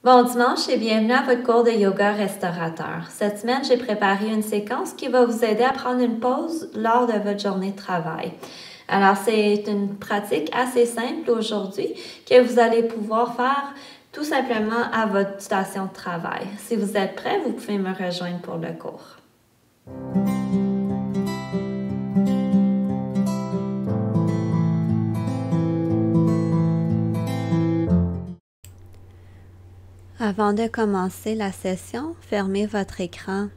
Bon dimanche et bienvenue à votre cours de yoga restaurateur. Cette semaine, j'ai préparé une séquence qui va vous aider à prendre une pause lors de votre journée de travail. Alors, c'est une pratique assez simple aujourd'hui que vous allez pouvoir faire tout simplement à votre station de travail. Si vous êtes prêt, vous pouvez me rejoindre pour le cours. Avant de commencer la session, fermez votre écran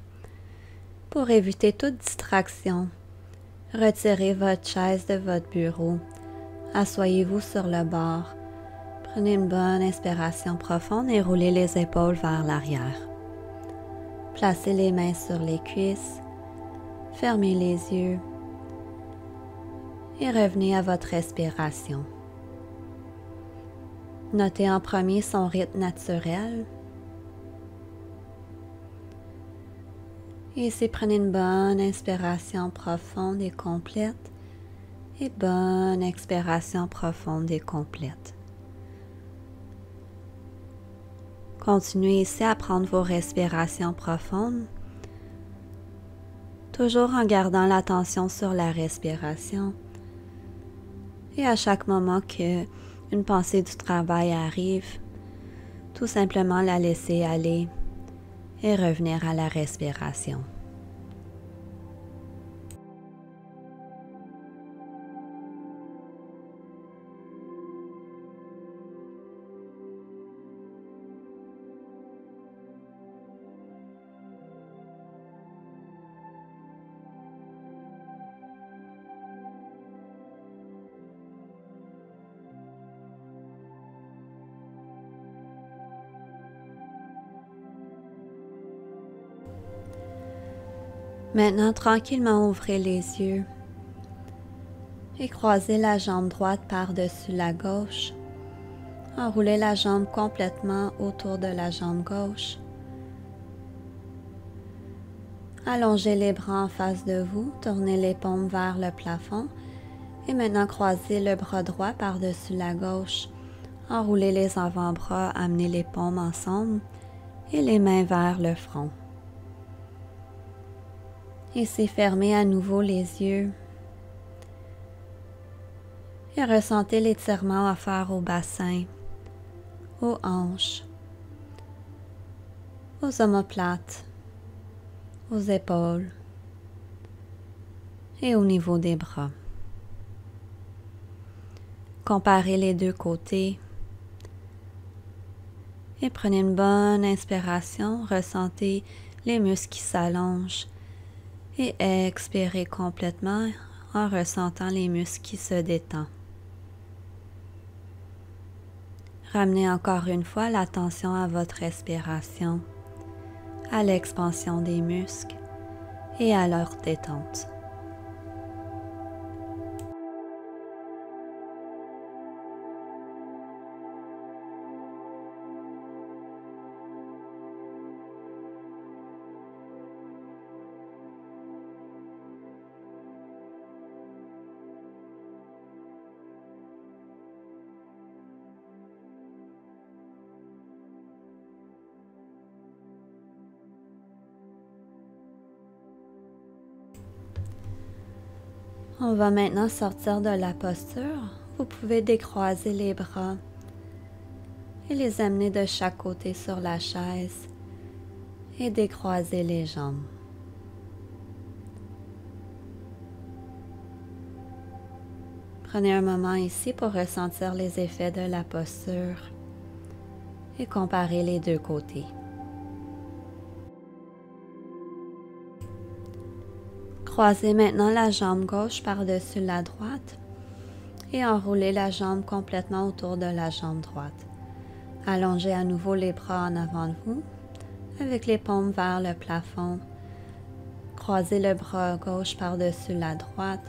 pour éviter toute distraction. Retirez votre chaise de votre bureau. Asseyez-vous sur le bord. Prenez une bonne inspiration profonde et roulez les épaules vers l'arrière. Placez les mains sur les cuisses. Fermez les yeux et revenez à votre respiration. Notez en premier son rythme naturel. Et ici, prenez une bonne inspiration profonde et complète et bonne expiration profonde et complète. Continuez ici à prendre vos respirations profondes, toujours en gardant l'attention sur la respiration. Et à chaque moment que une pensée du travail arrive, tout simplement la laisser aller et revenir à la respiration. Maintenant, tranquillement, ouvrez les yeux et croisez la jambe droite par-dessus la gauche. Enroulez la jambe complètement autour de la jambe gauche. Allongez les bras en face de vous, tournez les paumes vers le plafond et maintenant croisez le bras droit par-dessus la gauche. Enroulez les avant-bras, amenez les paumes ensemble et les mains vers le front. Ici, fermez à nouveau les yeux et ressentez l'étirement à faire au bassin, aux hanches, aux omoplates, aux épaules et au niveau des bras. Comparez les deux côtés et prenez une bonne inspiration, ressentez les muscles qui s'allongent et expirez complètement en ressentant les muscles qui se détendent. Ramenez encore une fois l'attention à votre respiration, à l'expansion des muscles et à leur détente. On va maintenant sortir de la posture. Vous pouvez décroiser les bras et les amener de chaque côté sur la chaise et décroiser les jambes. Prenez un moment ici pour ressentir les effets de la posture et comparer les deux côtés. Croisez maintenant la jambe gauche par-dessus la droite et enroulez la jambe complètement autour de la jambe droite. Allongez à nouveau les bras en avant de vous avec les paumes vers le plafond. Croisez le bras gauche par-dessus la droite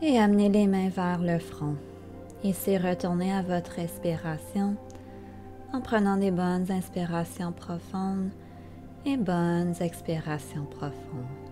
et amenez les mains vers le front. Ici, retournez à votre respiration en prenant des bonnes inspirations profondes et bonnes expirations profondes.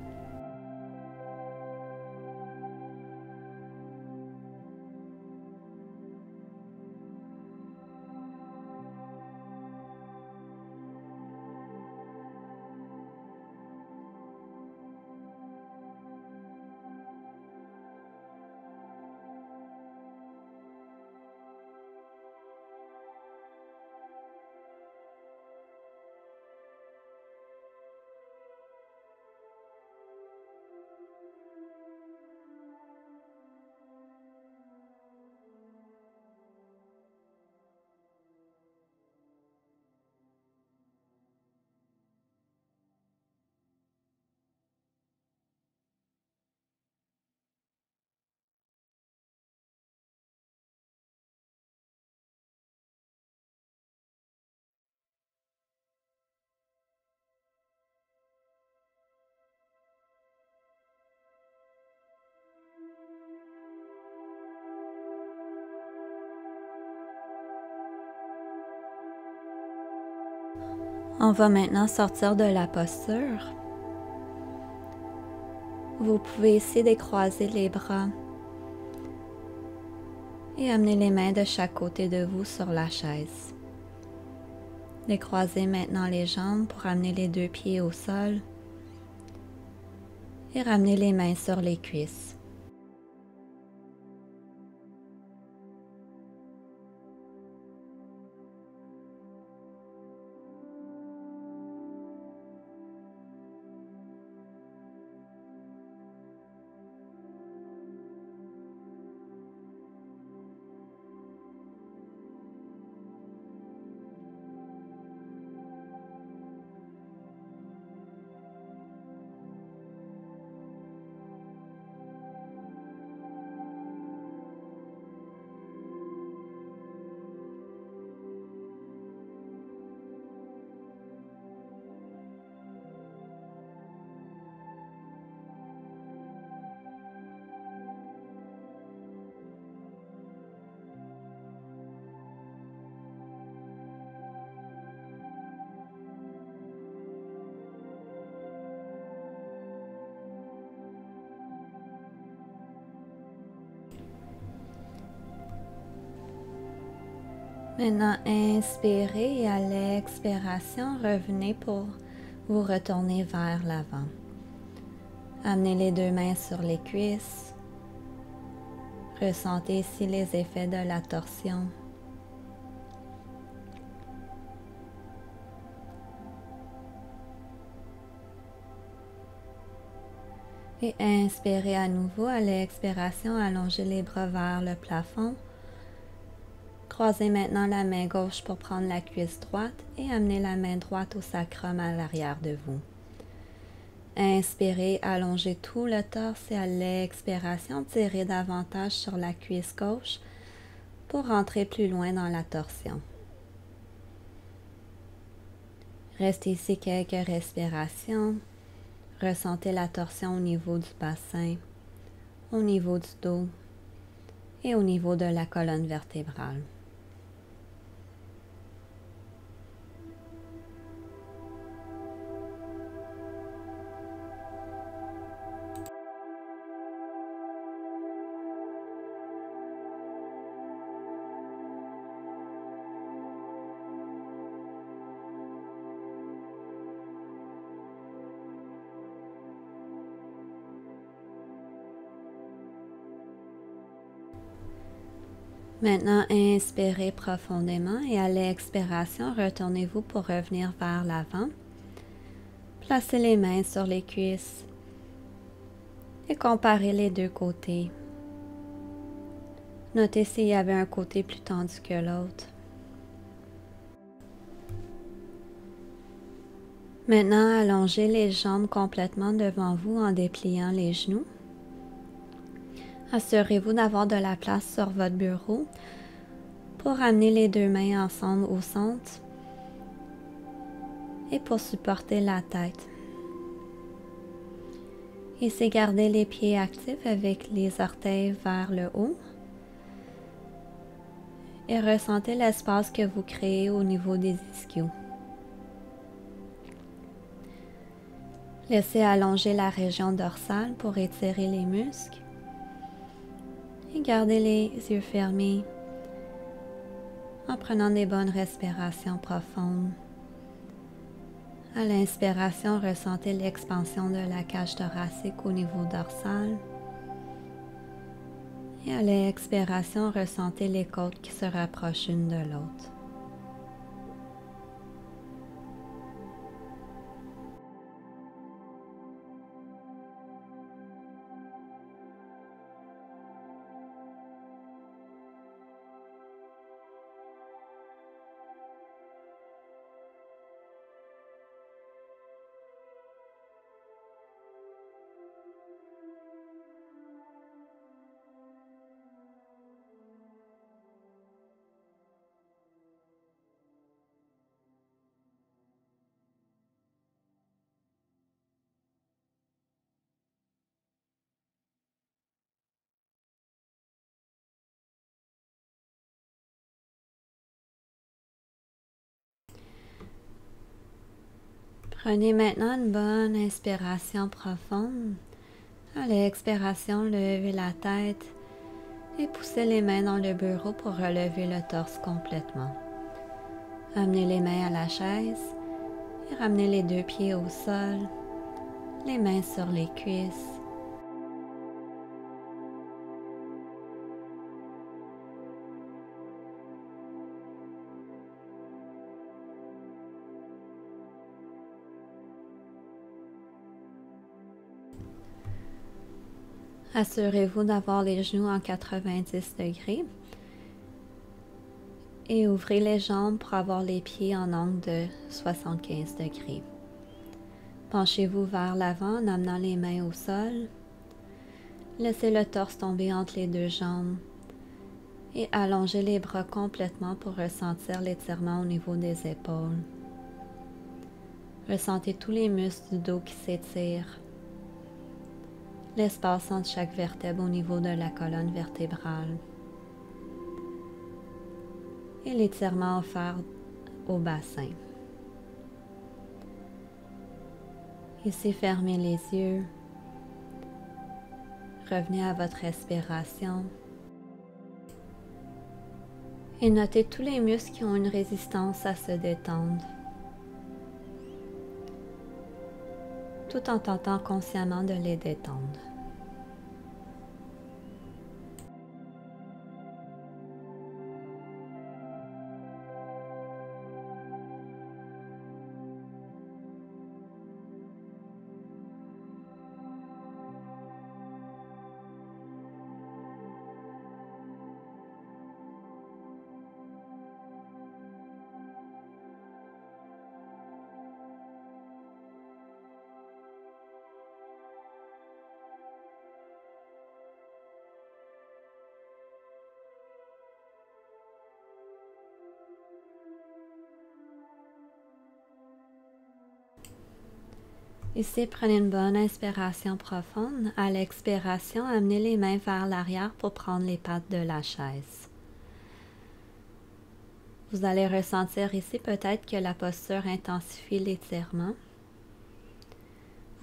On va maintenant sortir de la posture. Vous pouvez ici décroiser les bras et amener les mains de chaque côté de vous sur la chaise. Décroisez maintenant les jambes pour amener les deux pieds au sol et ramener les mains sur les cuisses. Maintenant, inspirez et à l'expiration, revenez pour vous retourner vers l'avant. Amenez les deux mains sur les cuisses. Ressentez ici les effets de la torsion. Et inspirez à nouveau. À l'expiration, allongez les bras vers le plafond. Croisez maintenant la main gauche pour prendre la cuisse droite et amenez la main droite au sacrum à l'arrière de vous. Inspirez, allongez tout le torse et à l'expiration, tirez davantage sur la cuisse gauche pour rentrer plus loin dans la torsion. Restez ici quelques respirations. Ressentez la torsion au niveau du bassin, au niveau du dos et au niveau de la colonne vertébrale. Maintenant, inspirez profondément et à l'expiration, retournez-vous pour revenir vers l'avant. Placez les mains sur les cuisses et comparez les deux côtés. Notez s'il y avait un côté plus tendu que l'autre. Maintenant, allongez les jambes complètement devant vous en dépliant les genoux. Assurez-vous d'avoir de la place sur votre bureau pour amener les deux mains ensemble au centre et pour supporter la tête. Essayez de garder les pieds actifs avec les orteils vers le haut et ressentez l'espace que vous créez au niveau des ischios. Laissez allonger la région dorsale pour étirer les muscles et gardez les yeux fermés en prenant des bonnes respirations profondes. À l'inspiration, ressentez l'expansion de la cage thoracique au niveau dorsal. Et à l'expiration, ressentez les côtes qui se rapprochent l'une de l'autre. Prenez maintenant une bonne inspiration profonde. À l'expiration, levez la tête et poussez les mains dans le bureau pour relever le torse complètement. Amenez les mains à la chaise et ramenez les deux pieds au sol, les mains sur les cuisses. Assurez-vous d'avoir les genoux en 90 degrés et ouvrez les jambes pour avoir les pieds en angle de 75 degrés. Penchez-vous vers l'avant en amenant les mains au sol. Laissez le torse tomber entre les deux jambes et allongez les bras complètement pour ressentir l'étirement au niveau des épaules. Ressentez tous les muscles du dos qui s'étirent. L'espace entre chaque vertèbre au niveau de la colonne vertébrale et l'étirement offert au bassin. Ici, fermez les yeux. Revenez à votre respiration et notez tous les muscles qui ont une résistance à se détendre, tout en tentant consciemment de les détendre. Ici, prenez une bonne inspiration profonde. À l'expiration, amenez les mains vers l'arrière pour prendre les pattes de la chaise. Vous allez ressentir ici peut-être que la posture intensifie l'étirement.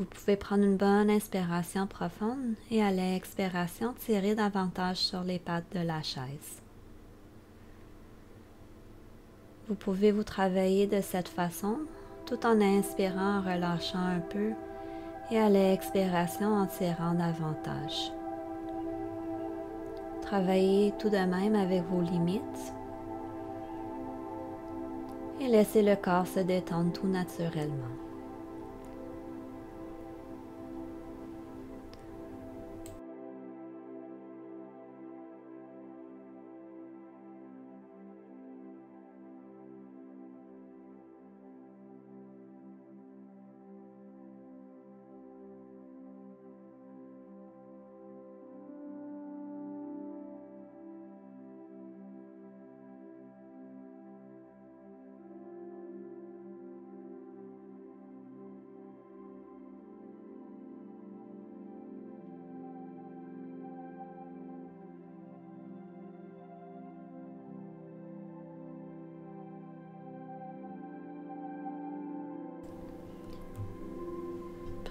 Vous pouvez prendre une bonne inspiration profonde et à l'expiration, tirer davantage sur les pattes de la chaise. Vous pouvez vous travailler de cette façon, tout en inspirant, en relâchant un peu, et à l'expiration, en tirant davantage. Travaillez tout de même avec vos limites et laissez le corps se détendre tout naturellement.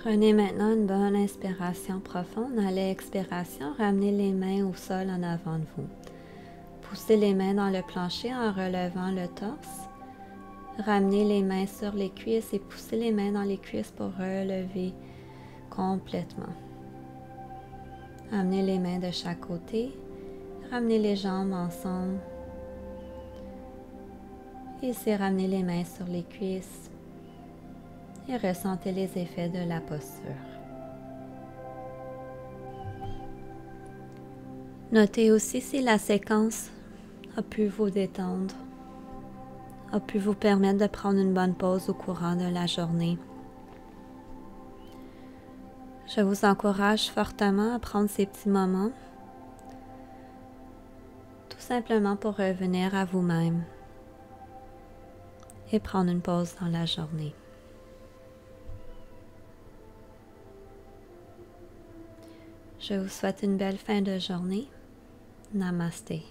Prenez maintenant une bonne inspiration profonde. À l'expiration, ramenez les mains au sol en avant de vous. Poussez les mains dans le plancher en relevant le torse. Ramenez les mains sur les cuisses et poussez les mains dans les cuisses pour relever complètement. Amenez les mains de chaque côté. Ramenez les jambes ensemble. Ici, ramenez les mains sur les cuisses. Et ressentez les effets de la posture. Notez aussi si la séquence a pu vous détendre, a pu vous permettre de prendre une bonne pause au courant de la journée. Je vous encourage fortement à prendre ces petits moments, tout simplement pour revenir à vous-même et prendre une pause dans la journée. Je vous souhaite une belle fin de journée. Namasté.